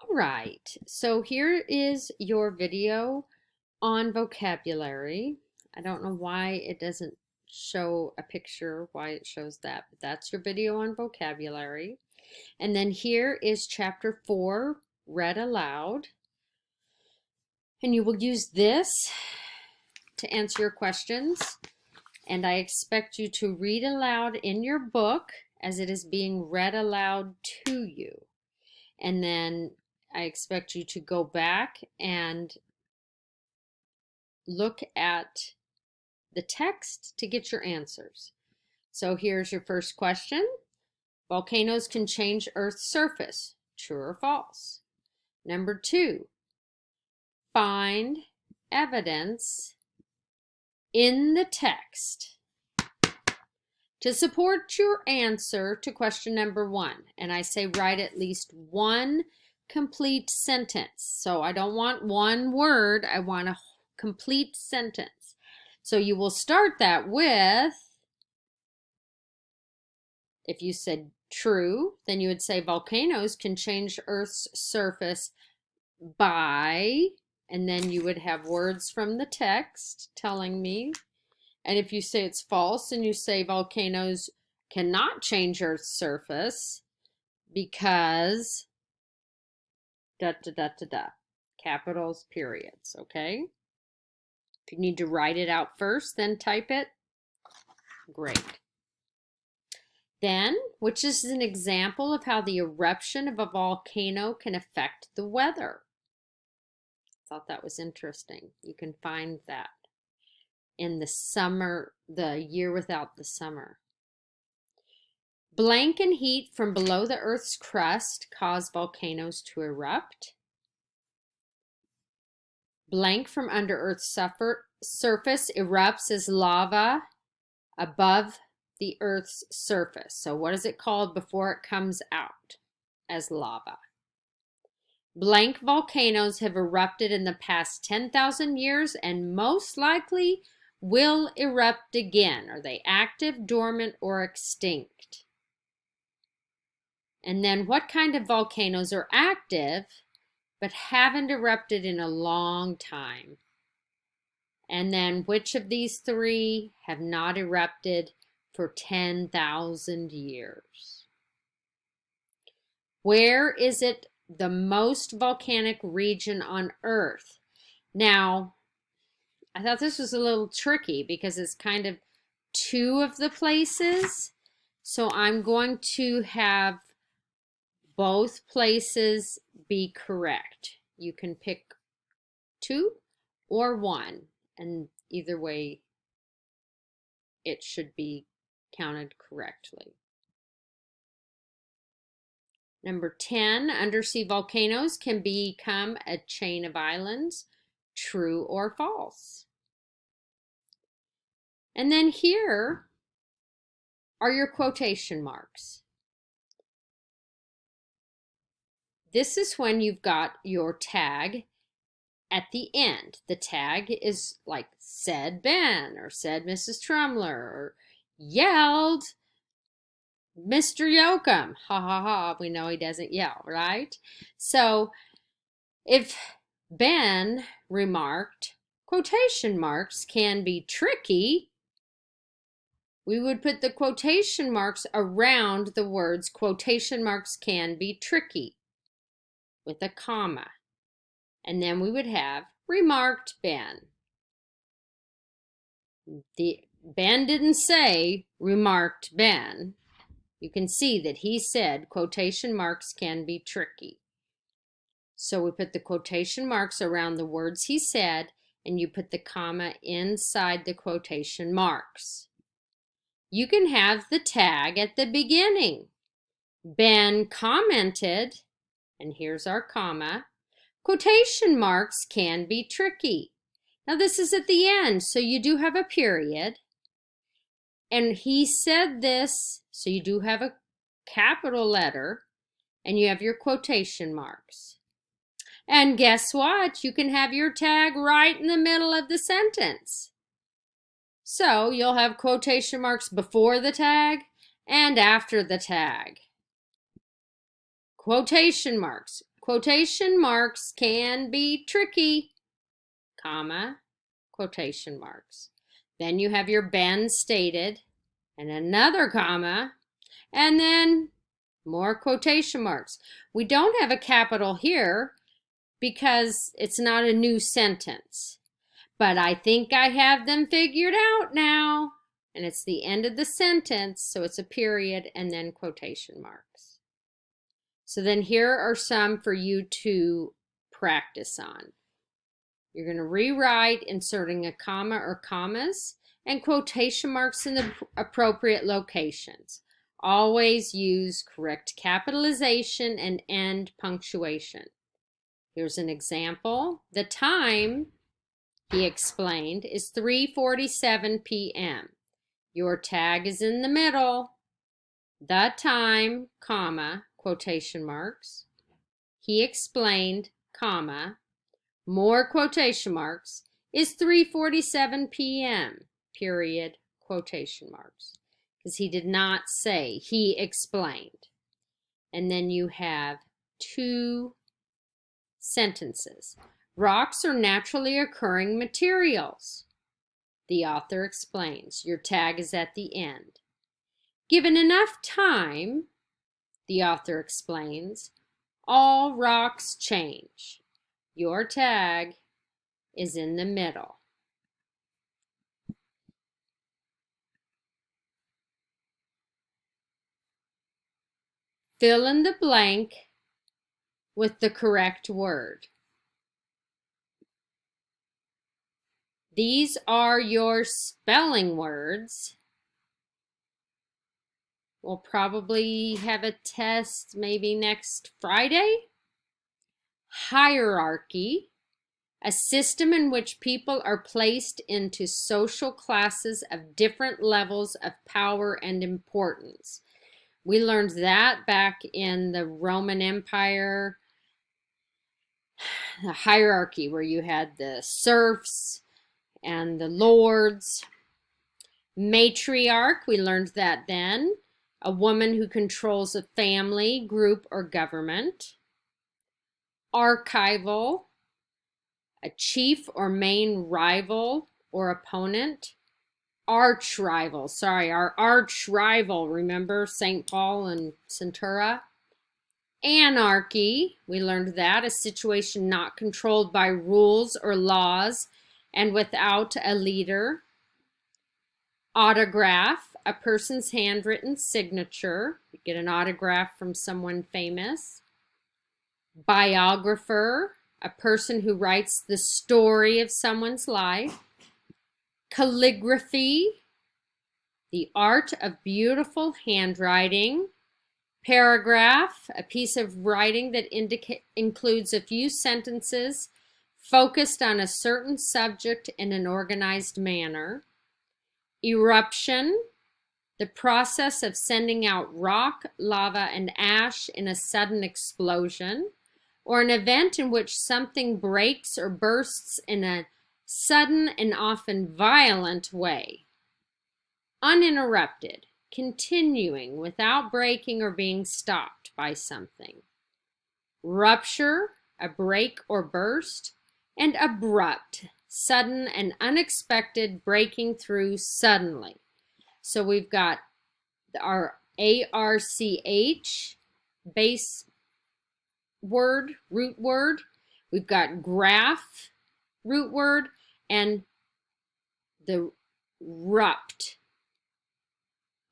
All right, so here is your video on vocabulary. I don't know why it doesn't show a picture, why it shows that, but that's your video on vocabulary. And then here is chapter 4, read aloud. And you will use this to answer your questions. And I expect you to read aloud in your book as it is being read aloud to you. And then I expect you to go back and look at the text to get your answers. So here's your first question. Volcanoes can change Earth's surface. True or false? Number 2, find evidence in the text to support your answer to question number 1. And I say write at least one complete sentence. So I don't want one word, I want a complete sentence. So you will start that with, if you said true, then you would say volcanoes can change Earth's surface by, and then you would have words from the text telling me. And if you say it's false and you say volcanoes cannot change Earth's surface because da da da da da, capitals, periods, okay? If you need to write it out first, then type it. Great. Then, which is an example of how the eruption of a volcano can affect the weather? I thought that was interesting. You can find that in the summer, the year without the summer. Blank and heat from below the Earth's crust cause volcanoes to erupt. Blank from under Earth's surface erupts as lava above the Earth's surface. So what is it called before it comes out? As lava. Blank volcanoes have erupted in the past 10,000 years and most likely will erupt again. Are they active, dormant, or extinct? And then what kind of volcanoes are active but haven't erupted in a long time? And then which of these 3 have not erupted for 10,000 years? Where is it the most volcanic region on Earth? Now, I thought this was a little tricky because it's kind of 2 of the places. So I'm going to have both places be correct. You can pick 2 or 1, and either way it should be counted correctly. Number 10, undersea volcanoes can become a chain of islands. True or false? And then here are your quotation marks. This is when you've got your tag at the end. The tag is like said Ben, or said Mrs. Trumler, or yelled Mr. Yoakum. Ha ha ha, we know he doesn't yell, right? So if Ben remarked, quotation marks can be tricky, we would put the quotation marks around the words quotation marks can be tricky with a comma. And then we would have remarked Ben. Ben didn't say remarked Ben. You can see that he said quotation marks can be tricky. So we put the quotation marks around the words he said, and you put the comma inside the quotation marks. You can have the tag at the beginning. Ben commented, and here's our comma, quotation marks can be tricky. Now this is at the end, so you do have a period. And he said this, so you do have a capital letter, and you have your quotation marks. And guess what? You can have your tag right in the middle of the sentence. So you'll have quotation marks before the tag and after the tag. Quotation marks Quotation marks can be tricky, comma, quotation marks. Then you have your bend stated, and another comma, and then more quotation marks. We don't have a capital here because it's not a new sentence. But I think I have them figured out now. And it's the end of the sentence, so it's a period and then quotation marks. So then here are some for you to practice on. You're going to rewrite, inserting a comma or commas and quotation marks in the appropriate locations. Always use correct capitalization and end punctuation. Here's an example. The time, he explained, is 3:47 p.m. Your tag is in the middle. The time, comma, quotation marks. He explained, comma, more quotation marks, is 3:47 p.m. period, quotation marks. Because he did not say, he explained. And then you have two sentences. Rocks are naturally occurring materials. The author explains. Your tag is at the end. Given enough time, the author explains, all rocks change. Your tag is in the middle. Fill in the blank with the correct word. These are your spelling words. We'll probably have a test maybe next Friday. Hierarchy, a system in which people are placed into social classes of different levels of power and importance. We learned that back in the Roman Empire, the hierarchy where you had the serfs and the lords. Matriarch, we learned that then, a woman who controls a family, group, or government. Archival, a chief or main rival or opponent. Arch rival, our arch rival, remember St. Paul and Centura? Anarchy, we learned that, a situation not controlled by rules or laws and without a leader. Autograph, a person's handwritten signature. You get an autograph from someone famous. Biographer, a person who writes the story of someone's life. Calligraphy, the art of beautiful handwriting. Paragraph, a piece of writing that includes a few sentences focused on a certain subject in an organized manner. Eruption, the process of sending out rock, lava, and ash in a sudden explosion, or an event in which something breaks or bursts in a sudden and often violent way. Uninterrupted, continuing without breaking or being stopped by something. Rupture, a break or burst. And abrupt, sudden and unexpected, breaking through suddenly. So we've got our ARCH base word, root word. We've got graph, root word, and the rupt,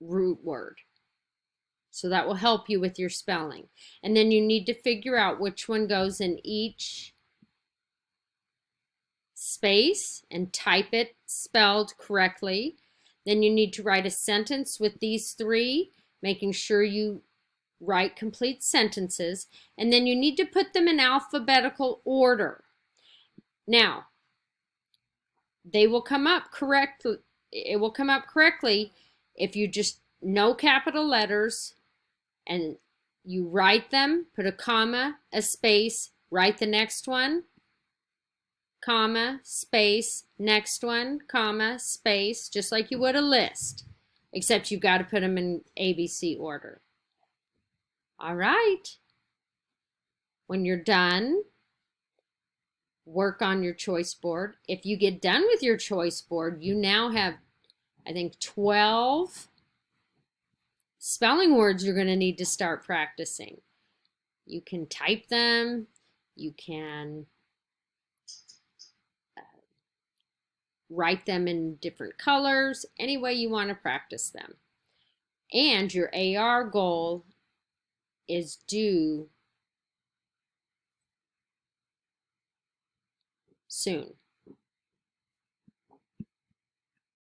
root word. So that will help you with your spelling. And then you need to figure out which one goes in each space and type it spelled correctly. Then you need to write a sentence with these three, making sure you write complete sentences, and then you need to put them in alphabetical order. Now, they will come up correctly. It will come up correctly if you just know capital letters and you write them, put a comma, a space, write the next one, comma, space, next one, comma, space, just like you would a list, except you've got to put them in ABC order. All right. When you're done, work on your choice board. If you get done with your choice board, you now have, I think, 12 spelling words you're going to need to start practicing. You can type them. You can write them in different colors, any way you want to practice them. And your AR goal is due soon.